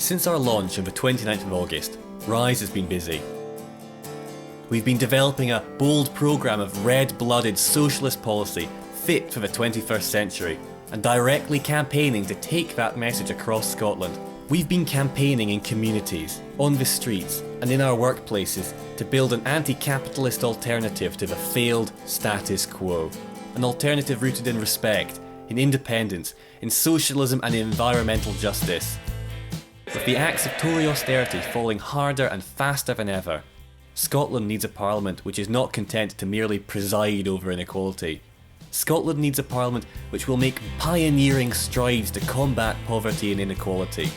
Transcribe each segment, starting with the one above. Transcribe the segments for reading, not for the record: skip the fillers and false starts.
Since our launch on the 29th of August, Rise has been busy. We've been developing a bold programme of red-blooded socialist policy fit for the 21st century and directly campaigning to take that message across Scotland. We've been campaigning in communities, on the streets and in our workplaces to build an anti-capitalist alternative to the failed status quo. An alternative rooted in respect, in independence, in socialism and in environmental justice. With the acts of Tory austerity falling harder and faster than ever, Scotland needs a parliament which is not content to merely preside over inequality. Scotland needs a parliament which will make pioneering strides to combat poverty and inequality.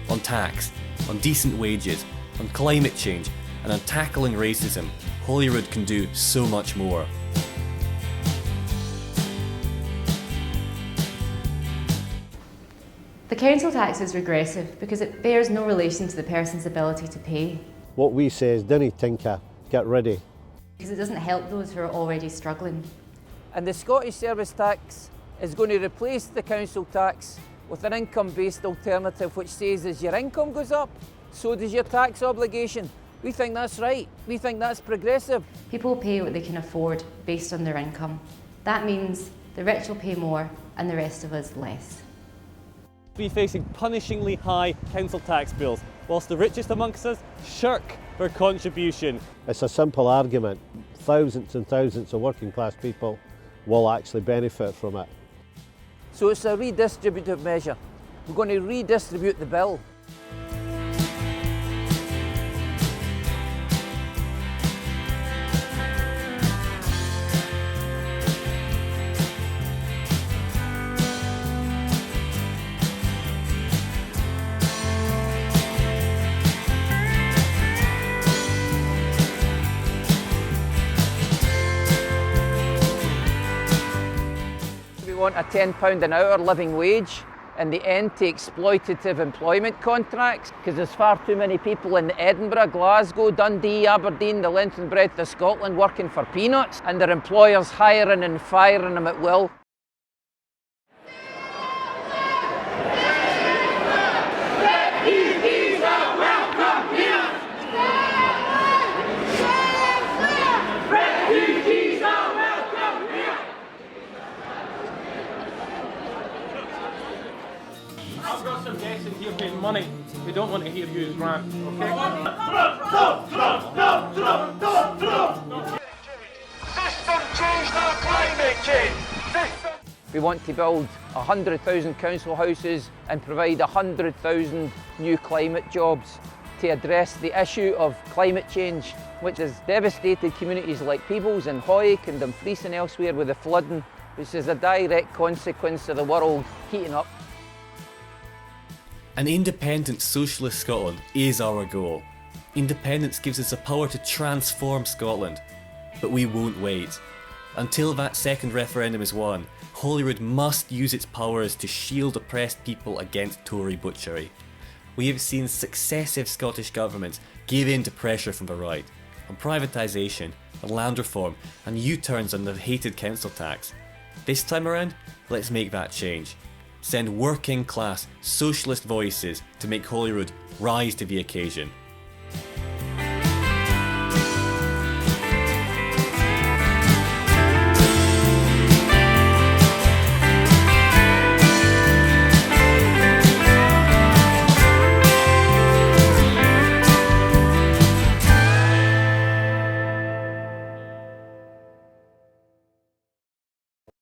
On tax, on decent wages, on climate change, and on tackling racism, Holyrood can do so much more. The council tax is regressive because it bears no relation to the person's ability to pay. What we say is, dinna tinker, get ready. Because it doesn't help those who are already struggling. And the Scottish service tax is going to replace the council tax with an income-based alternative which says as your income goes up, so does your tax obligation. We think that's right. We think that's progressive. People pay what they can afford based on their income. That means the rich will pay more and the rest of us less. Be facing punishingly high council tax bills, whilst the richest amongst us shirk their contribution. It's a simple argument. Thousands and thousands of working class people will actually benefit from it. So it's a redistributive measure. We're going to redistribute the bill. We want a £10 an hour living wage and the end to exploitative employment contracts, because there's far too many people in Edinburgh, Glasgow, Dundee, Aberdeen, the length and breadth of Scotland working for peanuts, and their employers hiring and firing them at will. I've got some guests in here paying money. We don't want to hear you rant, okay? System change, not climate change. We want to build 100,000 council houses and provide 100,000 new climate jobs to address the issue of climate change, which has devastated communities like Peebles and Hoyk and Dumfries and elsewhere with the flooding, which is a direct consequence of the world heating up. An independent socialist Scotland is our goal. Independence gives us the power to transform Scotland. But we won't wait. Until that second referendum is won, Holyrood must use its powers to shield oppressed people against Tory butchery. We have seen successive Scottish governments give in to pressure from the right, on privatisation, on land reform, and U-turns on the hated council tax. This time around, let's make that change. Send working class, socialist voices to make Holyrood rise to the occasion.